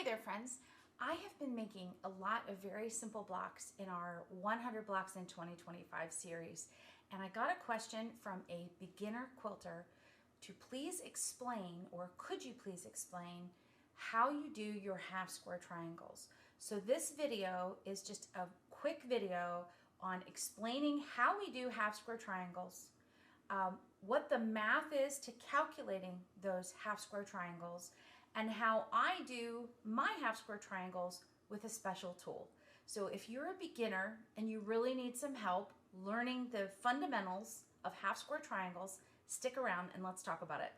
Hey there, friends. I have been making a lot of very simple blocks in our 100 Blocks in 2025 series, and I got a question from a beginner quilter to please explain, or could you please explain, how you do your half square triangles. So this video is just a quick video on explaining how we do half square triangles, what the math is to calculating those half square triangles, and how I do my half square triangles with a special tool. So if you're a beginner and you really need some help learning the fundamentals of half square triangles, stick around and let's talk about it.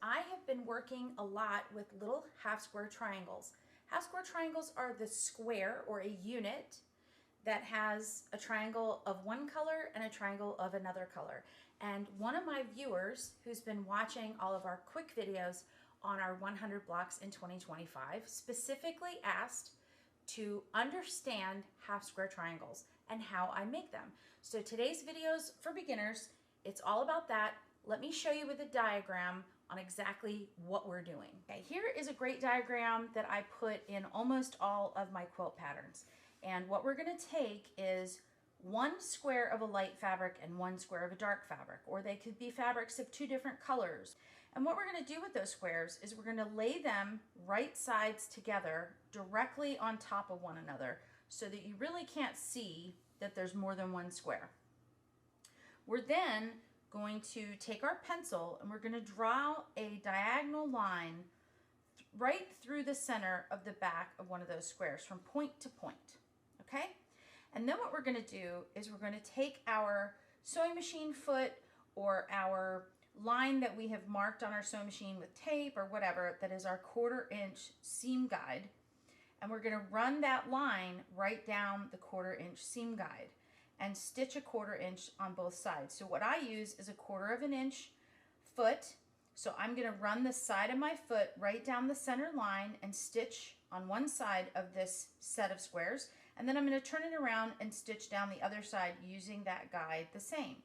I have been working a lot with little half square triangles. Half square triangles are the square or a unit that has a triangle of one color and a triangle of another color. And one of my viewers who's been watching all of our quick videos on our 100 Blocks in 2025 specifically asked to understand half square triangles and how I make them. So today's video's for beginners. It's all about that. Let me show you with a diagram on exactly what we're doing. Okay, here is a great diagram that I put in almost all of my quilt patterns. And what we're going to take is one square of a light fabric and one square of a dark fabric, or they could be fabrics of two different colors. And what we're going to do with those squares is we're going to lay them right sides together directly on top of one another so that you really can't see that there's more than one square. We're then going to take our pencil and we're going to draw a diagonal line right through the center of the back of one of those squares from point to point. Okay? And then what we're going to do is we're going to take our sewing machine foot or our line that we have marked on our sewing machine with tape or whatever that is our 1/4 inch seam guide, and we're going to run that line right down the 1/4 inch seam guide and stitch a 1/4 inch on both sides. So what I use is a 1/4 inch foot. So I'm going to run the side of my foot right down the center line and stitch on one side of this set of squares. And then I'm going to turn it around and stitch down the other side using that guide the same.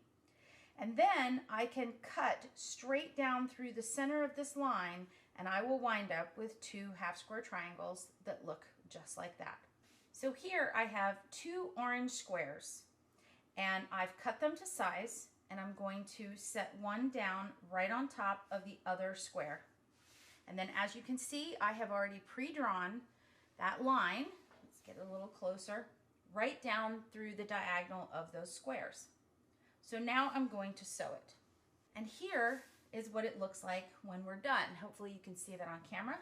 And then I can cut straight down through the center of this line and I will wind up with two half square triangles that look just like that. So here I have two orange squares and I've cut them to size, and I'm going to set one down right on top of the other square. And then as you can see, I have already pre-drawn that line. Let's get a little closer, right down through the diagonal of those squares. So now I'm going to sew it. And here is what it looks like when we're done. Hopefully you can see that on camera.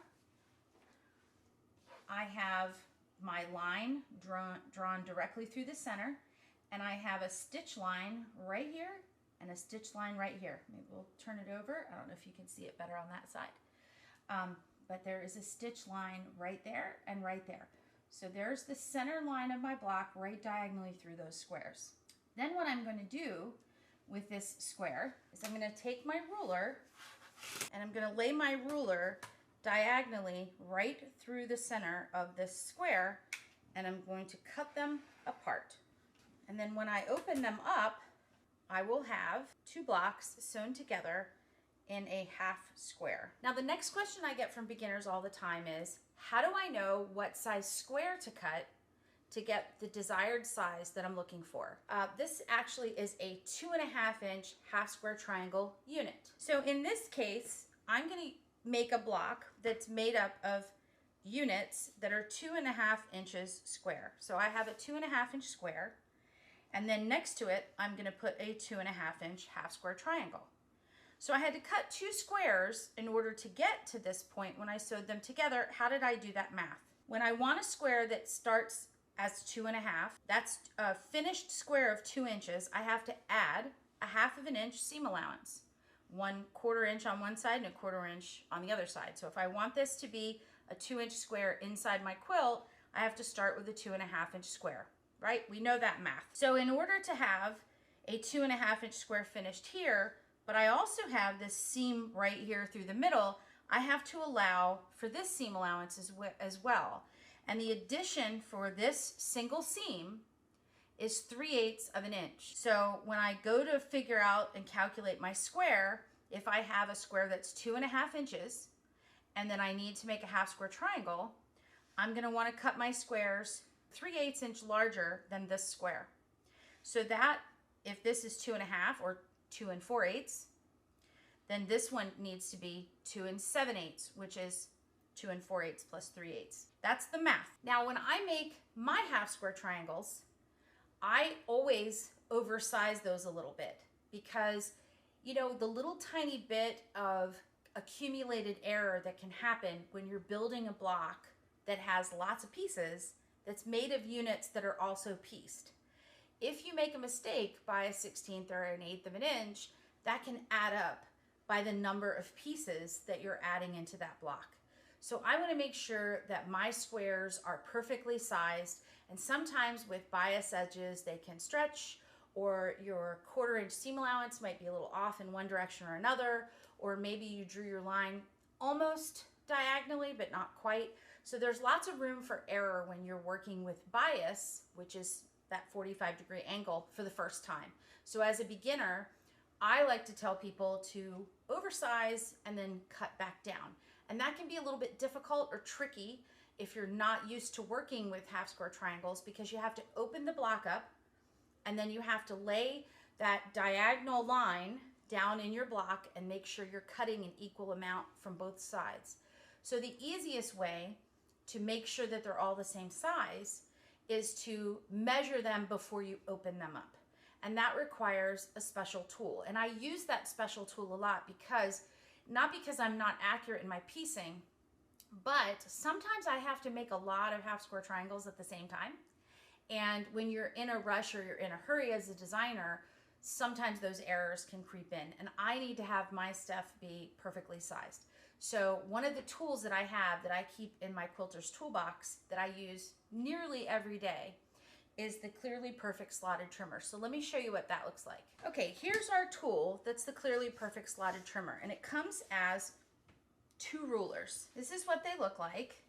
I have my line drawn directly through the center, and I have a stitch line right here and a stitch line right here. Maybe we'll turn it over. I don't know if you can see it better on that side. But there is a stitch line right there and right there. So there's the center line of my block right diagonally through those squares. Then what I'm going to do with this square is I'm going to take my ruler and I'm going to lay my ruler diagonally right through the center of this square, and I'm going to cut them apart. And then when I open them up, I will have two blocks sewn together in a half square. Now the next question I get from beginners all the time is, how do I know what size square to cut to get the desired size that I'm looking for? This actually is a 2.5 inch half square triangle unit. So in this case, I'm going to make a block that's made up of units that are 2.5 inches square. So I have a 2.5 inch square, and then next to it, I'm going to put a 2.5 inch half square triangle. So I had to cut two squares in order to get to this point when I sewed them together. How did I do that math? When I want a square that starts as 2.5, that's a finished square of 2 inches, I have to add a 1/2 inch seam allowance. 1/4 inch on one side and a 1/4 inch on the other side. So if I want this to be a 2 inch square inside my quilt, I have to start with a 2.5 inch square, right? We know that math. So in order to have a 2.5 inch square finished here, but I also have this seam right here through the middle, I have to allow for this seam allowance as well. And the addition for this single seam is 3/8 of an inch. So when I go to figure out and calculate my square, if I have a square that's 2.5 inches, and then I need to make a half square triangle, I'm gonna wanna cut my squares 3/8 inch larger than this square. So that, if this is 2.5 or 2 4/8, then this one needs to be 2 7/8, which is 2 4/8 plus 3/8. That's the math. Now, when I make my half square triangles, I always oversize those a little bit because, you know, the little tiny bit of accumulated error that can happen when you're building a block that has lots of pieces that's made of units that are also pieced. If you make a mistake by a 1/16 or an 1/8 of an inch, that can add up by the number of pieces that you're adding into that block. So I want to make sure that my squares are perfectly sized, and sometimes with bias edges they can stretch, or your 1/4 inch seam allowance might be a little off in one direction or another, or maybe you drew your line almost diagonally but not quite. So there's lots of room for error when you're working with bias, which is that 45-degree angle, for the first time. So as a beginner, I like to tell people to oversize and then cut back down. And that can be a little bit difficult or tricky if you're not used to working with half square triangles, because you have to open the block up and then you have to lay that diagonal line down in your block and make sure you're cutting an equal amount from both sides. So the easiest way to make sure that they're all the same size is to measure them before you open them up. And that requires a special tool. And I use that special tool a lot because, not because I'm not accurate in my piecing, but sometimes I have to make a lot of half square triangles at the same time. And when you're in a rush or you're in a hurry as a designer, sometimes those errors can creep in, and I need to have my stuff be perfectly sized. So one of the tools that I have that I keep in my Quilters toolbox that I use nearly every day is the Clearly Perfect slotted trimmer. So let me show you what that looks like. Okay, here's our tool that's the Clearly Perfect slotted trimmer, and it comes as 2 rulers. This is what they look like,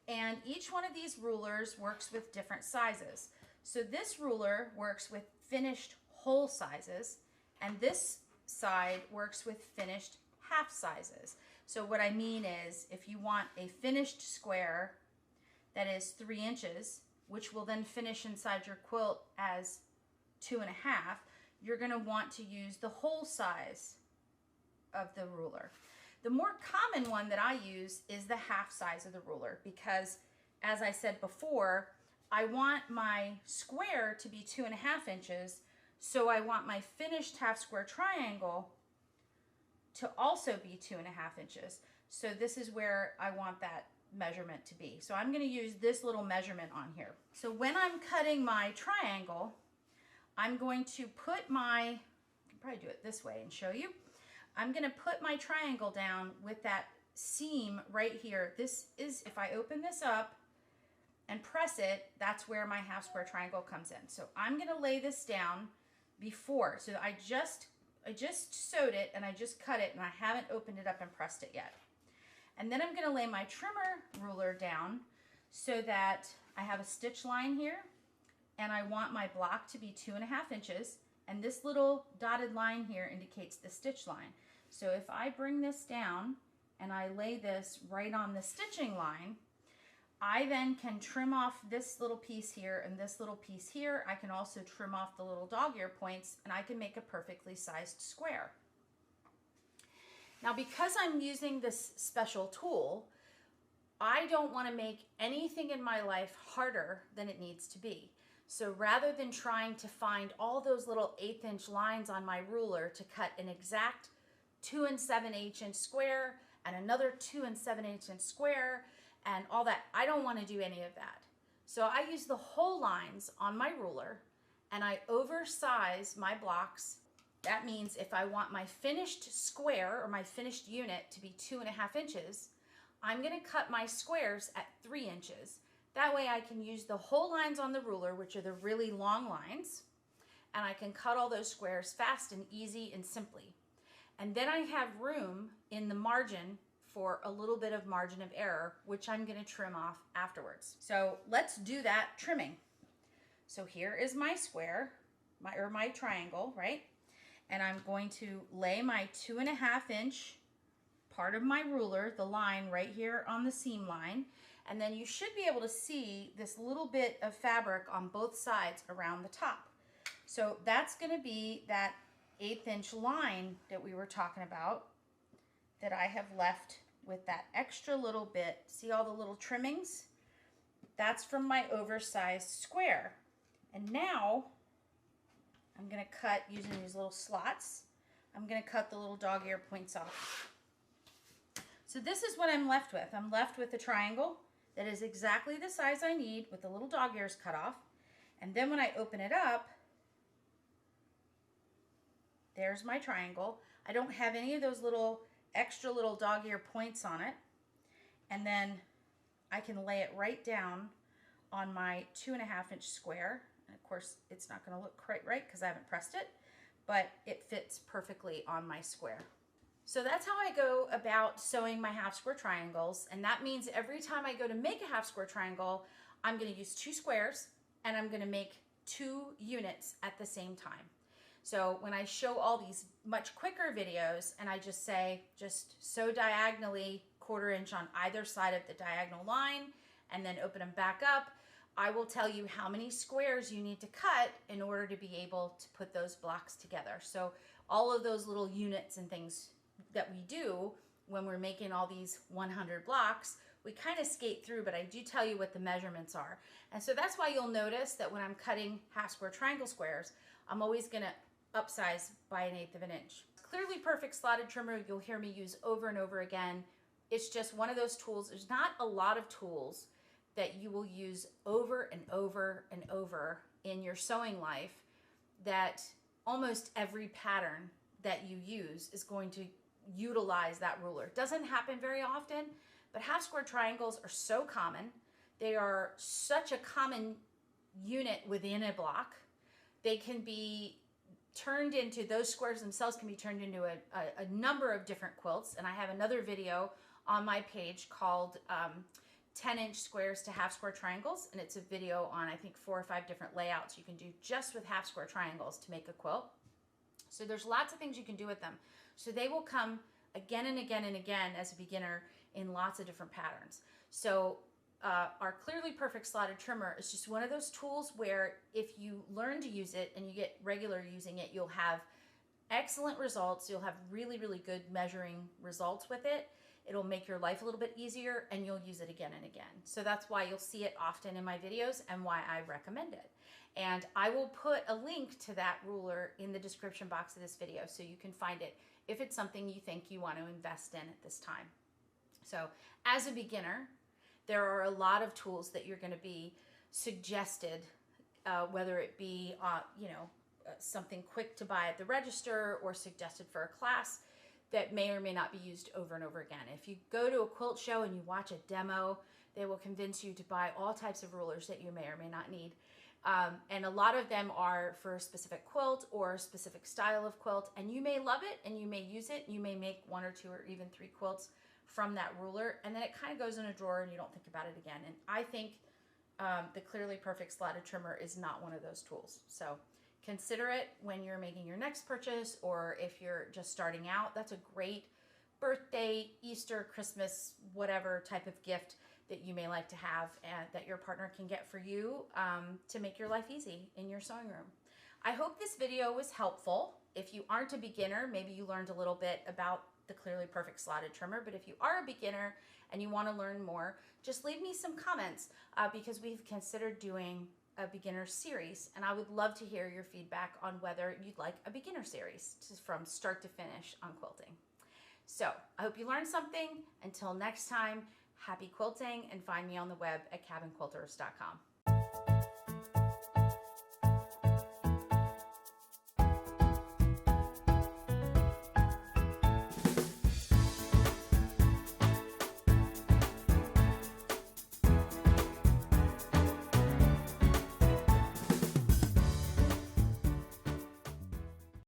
and each one of these rulers works with different sizes. So this ruler works with finished whole sizes, and this side works with finished half sizes. So what I mean is, if you want a finished square that is 3 inches, which will then finish inside your quilt as 2.5, you're going to want to use the whole size of the ruler. The more common one that I use is the half size of the ruler, because as I said before, I want my square to be 2.5 inches, so I want my finished half square triangle to also be 2.5 inches. So this is where I want that measurement to be. So I'm going to use this little measurement on here. So when I'm cutting my triangle, I'm going to put my, I can probably do it this way and show you. I'm going to put my triangle down with that seam right here. This is, if I open this up and press it, that's where my half square triangle comes in. So I'm going to lay this down before. So I just sewed it and I just cut it, and I haven't opened it up and pressed it yet. And then I'm going to lay my trimmer ruler down so that I have a stitch line here, and I want my block to be 2.5 inches, and this little dotted line here indicates the stitch line. So if I bring this down and I lay this right on the stitching line, I then can trim off this little piece here and this little piece here. I can also trim off the little dog ear points, and I can make a perfectly sized square. Now, because I'm using this special tool, I don't want to make anything in my life harder than it needs to be. So rather than trying to find all those little 1/8 inch lines on my ruler to cut an exact 2 7/8 inch square and another 2 7/8 inch square and all that, I don't want to do any of that. So I use the whole lines on my ruler, and I oversize my blocks. That means if I want my finished square or my finished unit to be 2.5 inches, I'm going to cut my squares at 3 inches. That way I can use the whole lines on the ruler, which are the really long lines, and I can cut all those squares fast and easy and simply. And then I have room in the margin for a little bit of margin of error, which I'm going to trim off afterwards. So let's do that trimming. So here is my square, my triangle, right? And I'm going to lay my 2.5 inch part of my ruler, the line right here on the seam line. And then you should be able to see this little bit of fabric on both sides around the top. So that's going to be that 1/8 inch line that we were talking about that I have left with that extra little bit. See all the little trimmings? That's from my oversized square. And now I'm going to cut using these little slots. I'm going to cut the little dog ear points off. So this is what I'm left with. I'm left with a triangle that is exactly the size I need with the little dog ears cut off. And then when I open it up, there's my triangle. I don't have any of those little extra little dog ear points on it. And then I can lay it right down on my 2.5 inch square. And of course, it's not going to look quite right because I haven't pressed it, but it fits perfectly on my square. So that's how I go about sewing my half square triangles. And that means every time I go to make a half square triangle, I'm going to use 2 squares and I'm going to make 2 units at the same time. So when I show all these much quicker videos and I just say, just sew diagonally 1/4 inch on either side of the diagonal line and then open them back up, I will tell you how many squares you need to cut in order to be able to put those blocks together. So all of those little units and things that we do when we're making all these 100 blocks, we kind of skate through, but I do tell you what the measurements are. And so that's why you'll notice that when I'm cutting half square triangle squares, I'm always going to upsize by 1/8 of an inch. Clearly Perfect slotted trimmer you'll hear me use over and over again. It's just one of those tools. There's not a lot of tools that you will use over and over and over in your sewing life that almost every pattern that you use is going to utilize that ruler. It doesn't happen very often, but half square triangles are so common. They are such a common unit within a block. They can be turned into, those squares themselves can be turned into a number of different quilts. And I have another video on my page called 10-inch squares to half square triangles. And it's a video on, I think, 4 or 5 different layouts you can do just with half square triangles to make a quilt. So there's lots of things you can do with them. So they will come again and again and again as a beginner in lots of different patterns. So our Clearly Perfect slotted trimmer is just one of those tools where if you learn to use it and you get regular using it, you'll have excellent results. You'll have really, really good measuring results with it. It'll make your life a little bit easier and you'll use it again and again. So that's why you'll see it often in my videos and why I recommend it. And I will put a link to that ruler in the description box of this video so you can find it if it's something you think you want to invest in at this time. So as a beginner, there are a lot of tools that you're going to be suggested, whether it be something quick to buy at the register or suggested for a class that may or may not be used over and over again. If you go to a quilt show and you watch a demo, they will convince you to buy all types of rulers that you may or may not need. And a lot of them are for a specific quilt or a specific style of quilt, and you may love it and you may use it. You may make 1 or 2 or even 3 quilts from that ruler, and then it kind of goes in a drawer and you don't think about it again. And I think the Clearly Perfect slotted trimmer is not one of those tools. So consider it when you're making your next purchase, or if you're just starting out. That's a great birthday, Easter, Christmas, whatever type of gift that you may like to have and that your partner can get for you to make your life easy in your sewing room. I hope this video was helpful. If you aren't a beginner, maybe you learned a little bit about the Clearly Perfect slotted trimmer, but if you are a beginner and you want to learn more, just leave me some comments because we've considered doing a beginner series, and I would love to hear your feedback on whether you'd like a beginner series from start to finish on quilting. So I hope you learned something. Until next time, happy quilting, and find me on the web at cabinquilters.com.